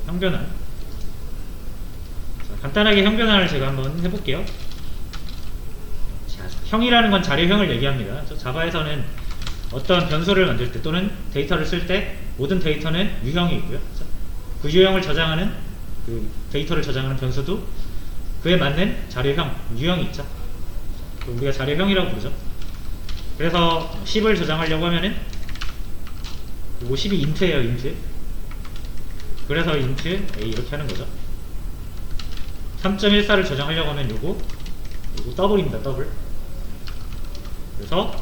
형변환. 자, 간단하게 형변환을 제가 한번 해볼게요. 자, 형이라는 건 자료형을 얘기합니다. 자바에서는 어떤 변수를 만들 때 또는 데이터를 쓸 때 모든 데이터는 유형이 있고요. 그 유형을 저장하는 그 데이터를 저장하는 변수도 그에 맞는 자료형, 유형이 있죠. 우리가 자료형이라고 부르죠. 그래서 10을 저장하려고 하면은 요거 10이 int예요, int. 그래서 int a 이렇게 하는 거죠. 3.14를 저장하려고 하면 요거 더블입니다, 더블. 그래서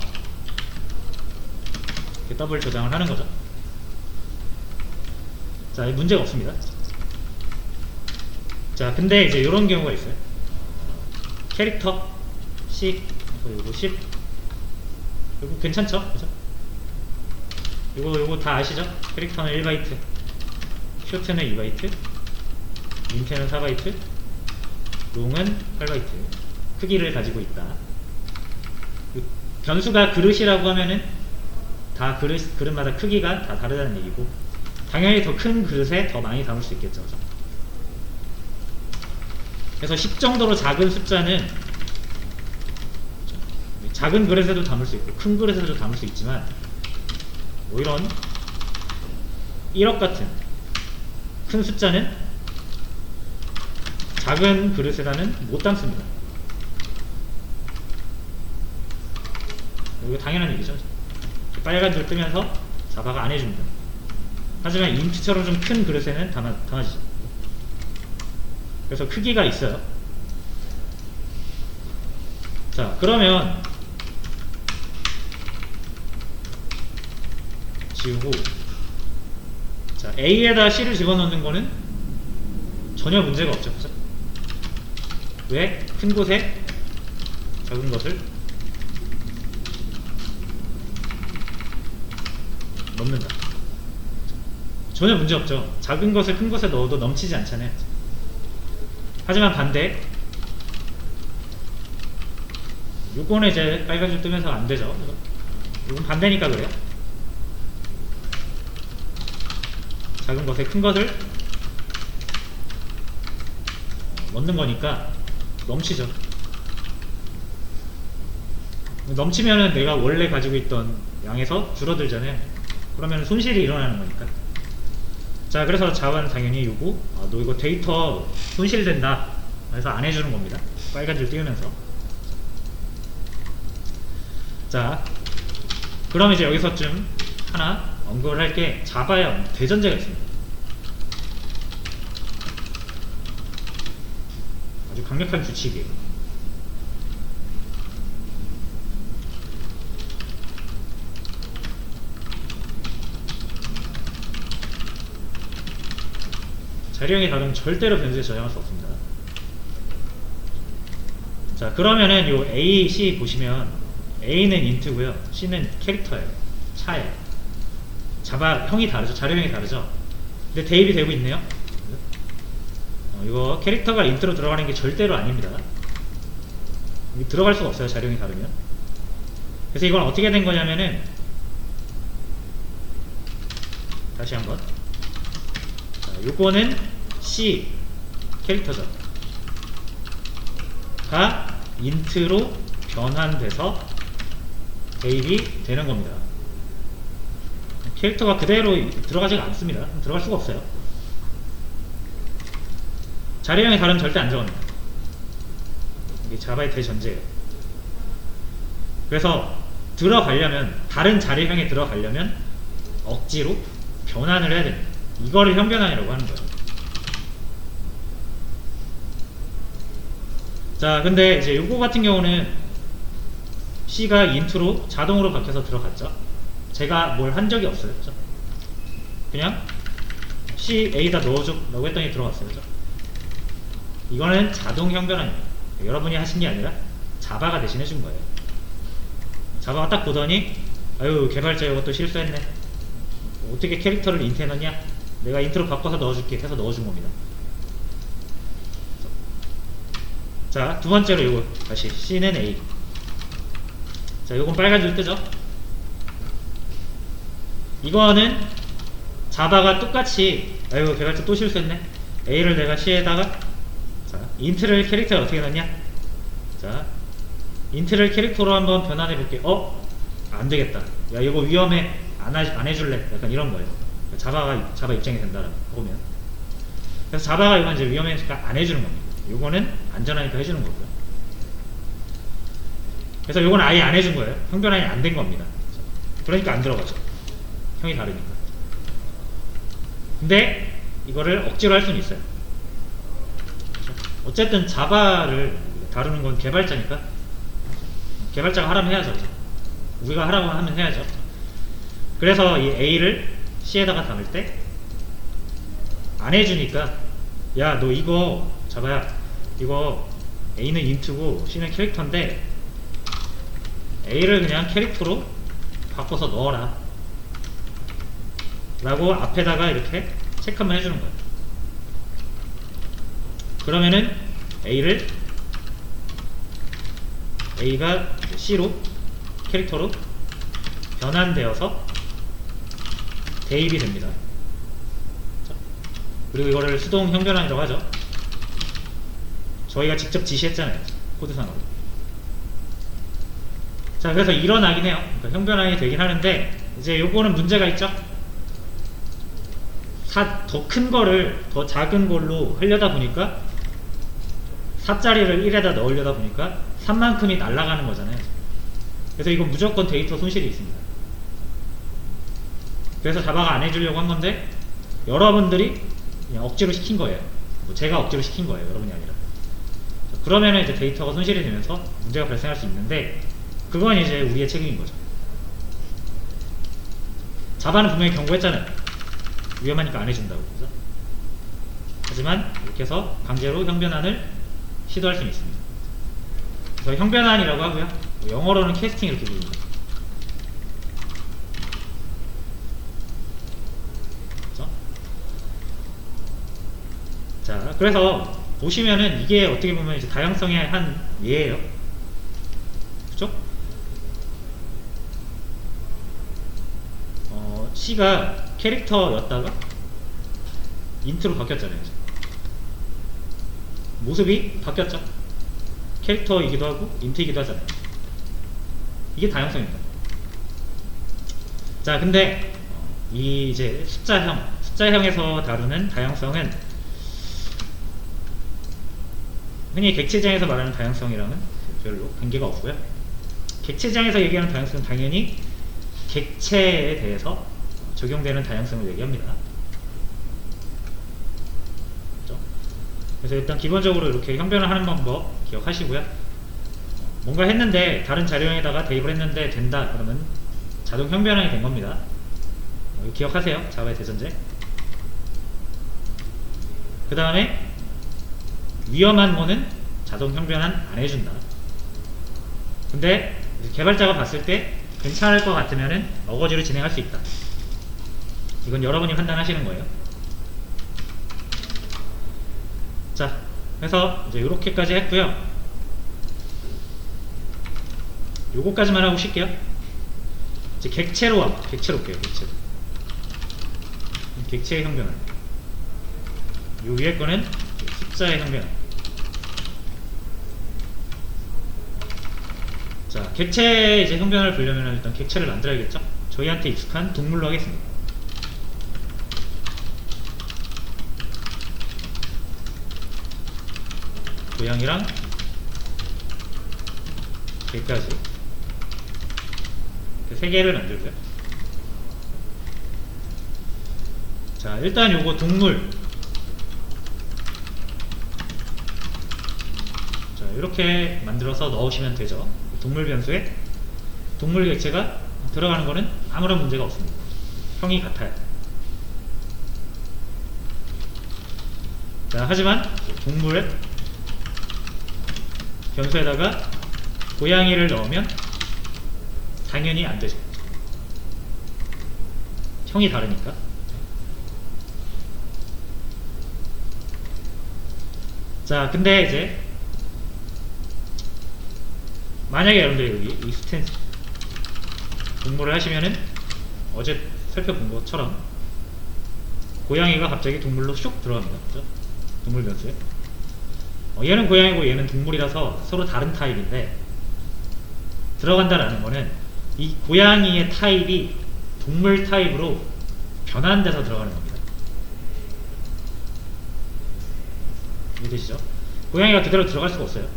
이렇게 더블 저장을 하는 거죠. 자, 문제가 없습니다. 자, 근데 이제 이런 경우가 있어요. 캐릭터 10, 요거 10, 요거 괜찮죠? 그죠? 요거 다 아시죠? 캐릭터는 1바이트, 쇼트는 2바이트, 인트는 4바이트, 롱은 8바이트 크기를 가지고 있다. 변수가 그릇이라고 하면은 다 그릇마다 크기가 다 다르다는 얘기고, 당연히 더 큰 그릇에 더 많이 담을 수 있겠죠. 그죠? 그래서 10 정도로 작은 숫자는 작은 그릇에도 담을 수 있고 큰 그릇에도 담을 수 있지만, 뭐 이런 1억 같은 큰 숫자는 작은 그릇에다는 못 담습니다. 이거 당연한 얘기죠. 빨간 줄 뜨면서 자바가 안 해줍니다. 하지만 int처럼 좀 큰 그릇에는 담아지죠. 그래서 크기가 있어요. 자, 그러면 지우고, 자, A에다 C를 집어넣는 거는 전혀 문제가 없죠. 그죠? 왜? 큰 곳에 작은 것을 넣는다. 전혀 문제 없죠. 작은 것을 큰 곳에 넣어도 넘치지 않잖아요. 하지만 반대, 요거는 이제 빨간 줄 뜨면서 안 되죠. 이건 반대니까 그래요. 작은 것에 큰 것을 넣는 거니까 넘치죠. 넘치면은 내가 원래 가지고 있던 양에서 줄어들잖아요. 그러면 손실이 일어나는 거니까. 자, 그래서 자바는 당연히 요거, 너 이거 데이터 손실된다, 그래서 안 해주는 겁니다. 빨간 줄 띄우면서. 자, 그럼 이제 여기서 좀 하나 언급을 할 게, 자바에 대전제가 있습니다. 아주 강력한 규칙이에요. 자료형이 다르면 절대로 변수에 저장할 수 없습니다. 자, 그러면은 요 A, C 보시면 A는 int고요, C는 캐릭터예요. 차예요. 자바 형이 다르죠. 자료형이 다르죠. 근데 대입이 되고 있네요. 이거 캐릭터가 int로 들어가는 게 절대로 아닙니다. 들어갈 수가 없어요, 자료형이 다르면. 그래서 이건 어떻게 된 거냐면은, 다시 한번. 자, 요거는 C 캐릭터죠. 가 int로 변환돼서 대입이 되는 겁니다. 캐릭터가 그대로 들어가지가 않습니다. 들어갈 수가 없어요. 자료형이 다르면 절대 안 들어갑니다. 이게 자바의 대전제예요. 그래서 들어가려면, 다른 자료형에 들어가려면 억지로 변환을 해야 됩니다. 이거를 형변환이라고 하는 거예요. 자, 근데 이제 요거 같은 경우는 C가 int로 자동으로 바뀌어서 들어갔죠. 제가 뭘 한 적이 없어요. 그죠? 그냥 C, A다 넣어줘 라고 했더니 들어갔어요. 그죠? 이거는 자동 형변환입니다. 여러분이 하신 게 아니라 자바가 대신 해준 거예요. 자바가 딱 보더니, 아유, 개발자 이것도 실수했네, 어떻게 캐릭터를 int에 넣냐, 내가 int로 바꿔서 넣어줄게 해서 넣어준 겁니다. 자, 두 번째로 요거 다시 C는 A. 자, 요건 빨간 줄 뜨죠. 이거는 자바가 똑같이, 아이고 개발자 또 실수했네. A를 내가 C에다가, 자 인트를 캐릭터에 어떻게 넣냐. 자 인트를 캐릭터로 한번 변환해 볼게. 안되겠다. 야 이거 위험해. 안 해줄래. 약간 이런 거예요. 자바 입장이 된다라고 보면. 그래서 자바가 이건 이제 위험하니까 안 해주는 겁니다. 요거는 안전하니까 해주는 거고요. 그래서 요건 아예 안 해준 거예요. 형 변환이 안 된 겁니다. 그러니까 안 들어가죠. 형이 다르니까. 근데 이거를 억지로 할 수는 있어요. 어쨌든 자바를 다루는 건 개발자니까 개발자가 하라면 해야죠. 우리가 하라고 하면 해야죠. 그래서 이 A를 C에다가 담을 때 안 해주니까, 야 너 이거 자바야, 이거 A는 인트고 C는 캐릭터인데 A를 그냥 캐릭터로 바꿔서 넣어라 라고 앞에다가 이렇게 체크 한번 해주는 거예요. 그러면은 A가 C로 캐릭터로 변환되어서 대입이 됩니다. 그리고 이거를 수동 형변환이라고 하죠. 저희가 직접 지시했잖아요. 코드상으로. 자, 그래서 일어나긴 해요. 그러니까 형변환이 되긴 하는데, 이제 요거는 문제가 있죠. 더 큰 거를 더 작은 걸로 하려다 보니까 4자리를 1에다 넣으려다 보니까 3만큼이 날아가는 거잖아요. 그래서 이건 무조건 데이터 손실이 있습니다. 그래서 자바가 안 해주려고 한 건데 여러분들이 그냥 억지로 시킨 거예요. 제가 억지로 시킨 거예요. 여러분이 아니라. 그러면은 이제 데이터가 손실이 되면서 문제가 발생할 수 있는데, 그건 이제 우리의 책임인 거죠. 자바는 분명히 경고했잖아요. 위험하니까 안 해준다고. 그죠? 하지만 이렇게 해서 강제로 형변환을 시도할 수는 있습니다. 그래서 형변환이라고 하고요. 영어로는 캐스팅 이렇게 부릅니다. 그렇죠? 자, 그래서 보시면은 이게 어떻게 보면 이제 다양성의 한 예예요. 그쵸? C가 캐릭터였다가 인트로 바뀌었잖아요. 모습이 바뀌었죠. 캐릭터이기도 하고 인트이기도 하잖아요. 이게 다양성입니다. 자, 근데 이 이제 숫자형에서 다루는 다양성은 흔히 객체장에서 말하는 다양성이랑은 별로 관계가 없고요. 객체장에서 얘기하는 다양성은 당연히 객체에 대해서 적용되는 다양성을 얘기합니다. 그렇죠? 그래서 일단 기본적으로 이렇게 형변을 하는 방법 기억하시고요. 뭔가 했는데 다른 자료형에다가 대입을 했는데 된다 그러면 자동 형변환이 된 겁니다. 기억하세요. 자바의 대전제. 그 다음에 위험한 거는 자동 형변환 안 해준다. 근데 개발자가 봤을 때 괜찮을 것 같으면은 어거지로 진행할 수 있다. 이건 여러분이 판단하시는 거예요. 자, 그래서 이제 요렇게까지 했고요. 요거까지만 하고 쉴게요. 이제 객체로 올게요. 객체의 형변환. 요 위에 거는 숫자의 형변환. 자, 객체의 이제 형변환을 보려면 일단 객체를 만들어야겠죠? 저희한테 익숙한 동물로 하겠습니다. 고양이랑 개까지 이렇게 3개를 만들고요. 자, 일단 요거 동물. 자, 이렇게 만들어서 넣으시면 되죠. 동물 변수에 동물 객체가 들어가는 거는 아무런 문제가 없습니다. 형이 같아요. 자, 하지만 동물 변수에다가 고양이를 넣으면 당연히 안 되죠. 형이 다르니까. 자, 근데 이제 만약에 여러분들이 여기 인스턴스 동물을 하시면은 어제 살펴본 것처럼 고양이가 갑자기 동물로 슉 들어갑니다. 그죠? 동물 변수에. 얘는 고양이고 얘는 동물이라서 서로 다른 타입인데, 들어간다라는 거는 이 고양이의 타입이 동물 타입으로 변환돼서 들어가는 겁니다. 이해되시죠? 고양이가 그대로 들어갈 수가 없어요.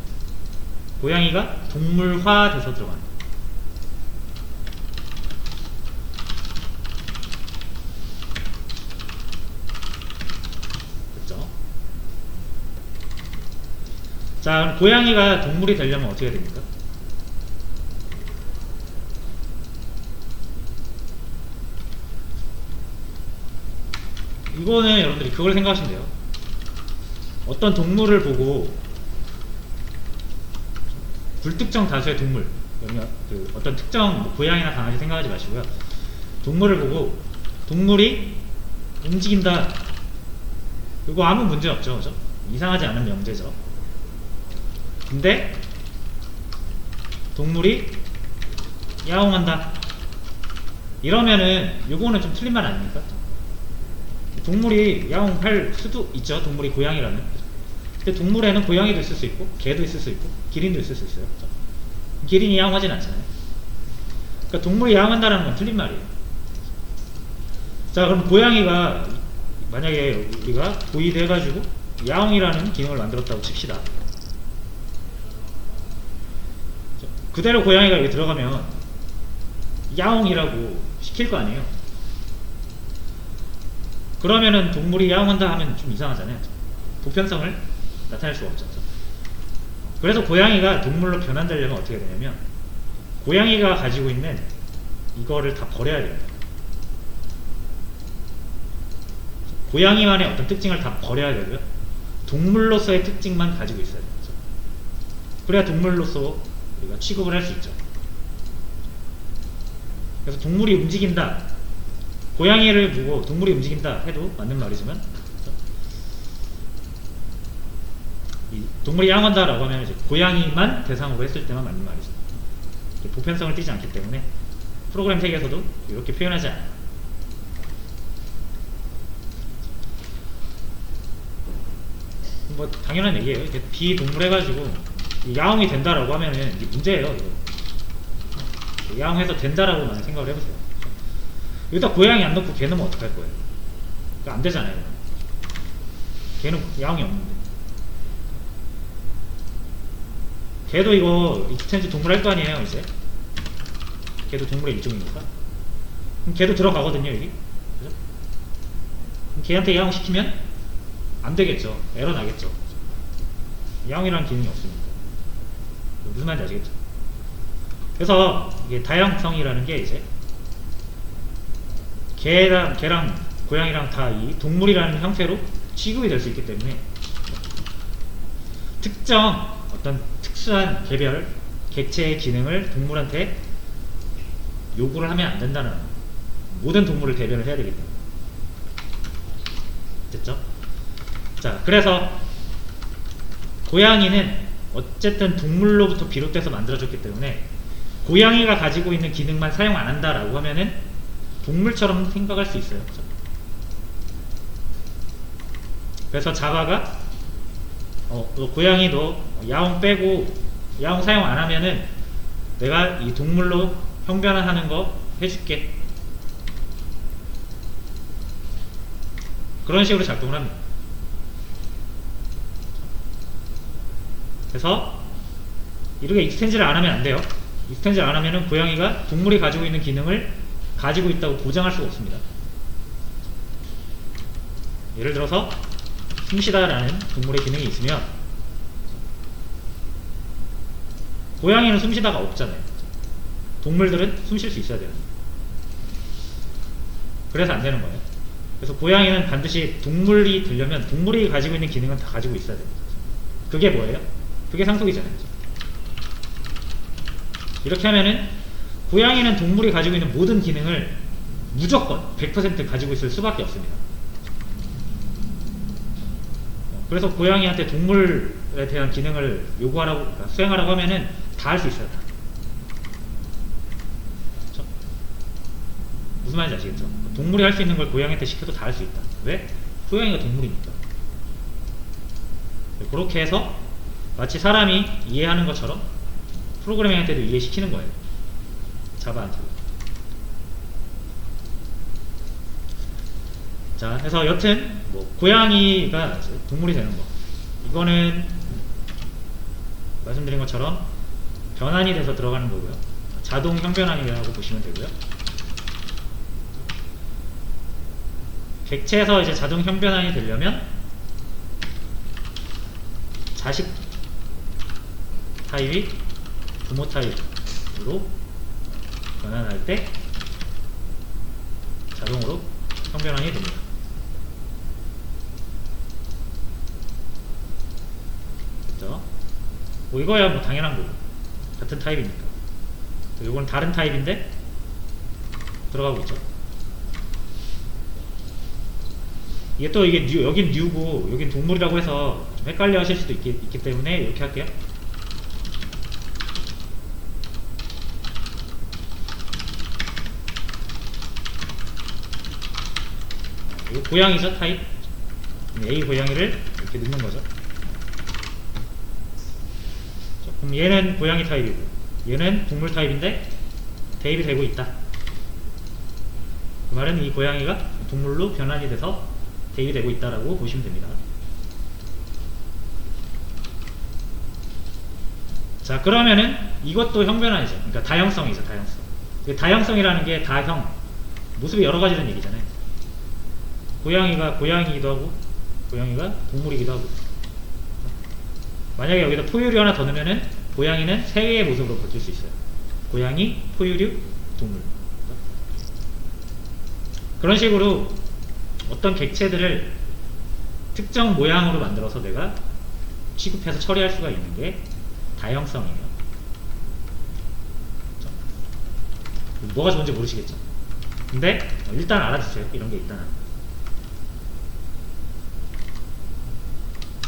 고양이가 동물화돼서 들어가는 거예요. 됐죠? 자, 그럼 고양이가 동물이 되려면 어떻게 됩니까? 이거는 여러분들이 그걸 생각하시면 돼요. 어떤 동물을 보고 불특정 다수의 동물, 그 어떤 특정 뭐 고양이나 강아지 생각하지 마시고요. 동물을 보고 동물이 움직인다. 이거 아무 문제 없죠, 그죠? 이상하지 않은 명제죠. 근데 동물이 야옹한다. 이러면은 요거는 좀 틀린 말 아닙니까? 동물이 야옹할 수도 있죠. 동물이 고양이라면. 근데 동물에는 고양이도 있을 수 있고 개도 있을 수 있고 기린도 있을 수 있어요. 기린이 야옹하진 않잖아요. 그러니까 동물이 야옹한다는 건 틀린 말이에요. 자, 그럼 고양이가 만약에 우리가 도입 해가지고 야옹이라는 기능을 만들었다고 칩시다. 그대로 고양이가 여기 들어가면 야옹이라고 시킬 거 아니에요. 그러면은 동물이 야옹한다 하면 좀 이상하잖아요. 보편성을 나타낼 수가 없죠. 그래서 고양이가 동물로 변환되려면 어떻게 되냐면 고양이가 가지고 있는 이거를 다 버려야 됩니다. 고양이만의 어떤 특징을 다 버려야 되고요. 동물로서의 특징만 가지고 있어야 돼요. 그래야 동물로서 우리가 취급을 할 수 있죠. 그래서 동물이 움직인다. 고양이를 보고 동물이 움직인다 해도 맞는 말이지만, 이 동물이 야옹한다 라고 하면 이제 고양이만 대상으로 했을 때만 맞는 말이죠. 보편성을 띠지 않기 때문에 프로그램 태그에서도 이렇게 표현하지 않아요. 뭐 당연한 얘기예요. 이렇게 비동물 해가지고 야옹이 된다라고 하면은 이게 문제예요. 이거. 야옹해서 된다라고만 생각을 해보세요. 여기다 고양이 안 넣고 개 넣으면 어떡할 거예요? 그러니까 안 되잖아요. 개는 야옹이 없는데. 개도 이거 익스텐즈 동물 할 거 아니에요, 이제. 개도 동물의 일종이니까. 그럼 개도 들어가거든요, 여기. 그죠? 그럼 개한테 야옹 시키면 안 되겠죠. 에러 나겠죠. 야옹이라는 기능이 없습니다. 무슨 말인지 아시겠죠? 그래서 이게 다양성이라는 게 이제 개랑 고양이랑 다 이 동물이라는 형태로 취급이 될 수 있기 때문에 특정 어떤 특수한 개별 객체의 기능을 동물한테 요구를 하면 안 된다는 거예요. 모든 동물을 대변을 해야 되기 때문에. 됐죠? 자, 그래서 고양이는 어쨌든 동물로부터 비롯돼서 만들어졌기 때문에 고양이가 가지고 있는 기능만 사용 안 한다라고 하면은 동물처럼 생각할 수 있어요. 그래서 자바가 고양이도 야옹 빼고 야옹 사용 안 하면은 내가 이 동물로 형변화하는 거 해줄게. 그런 식으로 작동을 합니다. 그래서 이렇게 익스텐즈를 안 하면 안 돼요. 익스텐즈를 안 하면은 고양이가 동물이 가지고 있는 기능을 가지고 있다고 보장할 수가 없습니다. 예를 들어서 숨쉬다라는 동물의 기능이 있으면 고양이는 숨쉬다가 없잖아요. 동물들은 숨쉴 수 있어야 돼요. 그래서 안 되는 거예요. 그래서 고양이는 반드시 동물이 되려면 동물이 가지고 있는 기능은 다 가지고 있어야 돼요. 그게 뭐예요? 그게 상속이잖아요. 이렇게 하면은 고양이는 동물이 가지고 있는 모든 기능을 무조건 100% 가지고 있을 수밖에 없습니다. 그래서 고양이한테 동물에 대한 기능을 요구하라고, 수행하라고 하면은 다 할 수 있어요. 다. 그렇죠? 무슨 말인지 아시겠죠? 동물이 할 수 있는 걸 고양이한테 시켜도 다 할 수 있다. 왜? 고양이가 동물이니까. 그렇게 해서 마치 사람이 이해하는 것처럼 프로그래밍한테도 이해시키는 거예요. 자바한테도. 자, 해서 여튼 뭐 고양이가 동물이 되는 거, 이거는 말씀드린 것처럼 변환이 돼서 들어가는 거고요. 자동 형변환이라고 보시면 되고요. 객체에서 이제 자동 형변환이 되려면 자식 타입이 부모 타입으로 변환할 때 자동으로 형변환이 됩니다. 그렇죠? 뭐 이거야 뭐 당연한 거고, 같은 타입이니까. 이건 다른 타입인데 들어가고 있죠. 이게 또 이게 여긴 뉴고 여긴 동물이라고 해서 좀 헷갈려 하실 수도 있기 때문에 이렇게 할게요. 이거 고양이죠, 타입. A 고양이를 이렇게 넣는 거죠. 자, 그럼 얘는 고양이 타입이고 얘는 동물 타입인데 대입이 되고 있다. 그 말은 이 고양이가 동물로 변환이 돼서 대입이 되고 있다라고 보시면 됩니다. 자, 그러면은 이것도 형변환이죠. 그러니까 다형성이죠, 다형성. 다형성이라는 게 다형, 모습이 여러 가지라는 얘기잖아요. 고양이가 고양이기도 하고 고양이가 동물이기도 하고. 만약에 여기다 포유류 하나 더 넣으면은 고양이는 세 개의 모습으로 바뀔 수 있어요. 고양이, 포유류, 동물. 그런 식으로 어떤 객체들을 특정 모양으로 만들어서 내가 취급해서 처리할 수가 있는 게 다형성이에요. 뭐가 좋은지 모르시겠죠? 근데 일단 알아두세요. 이런 게 있다는.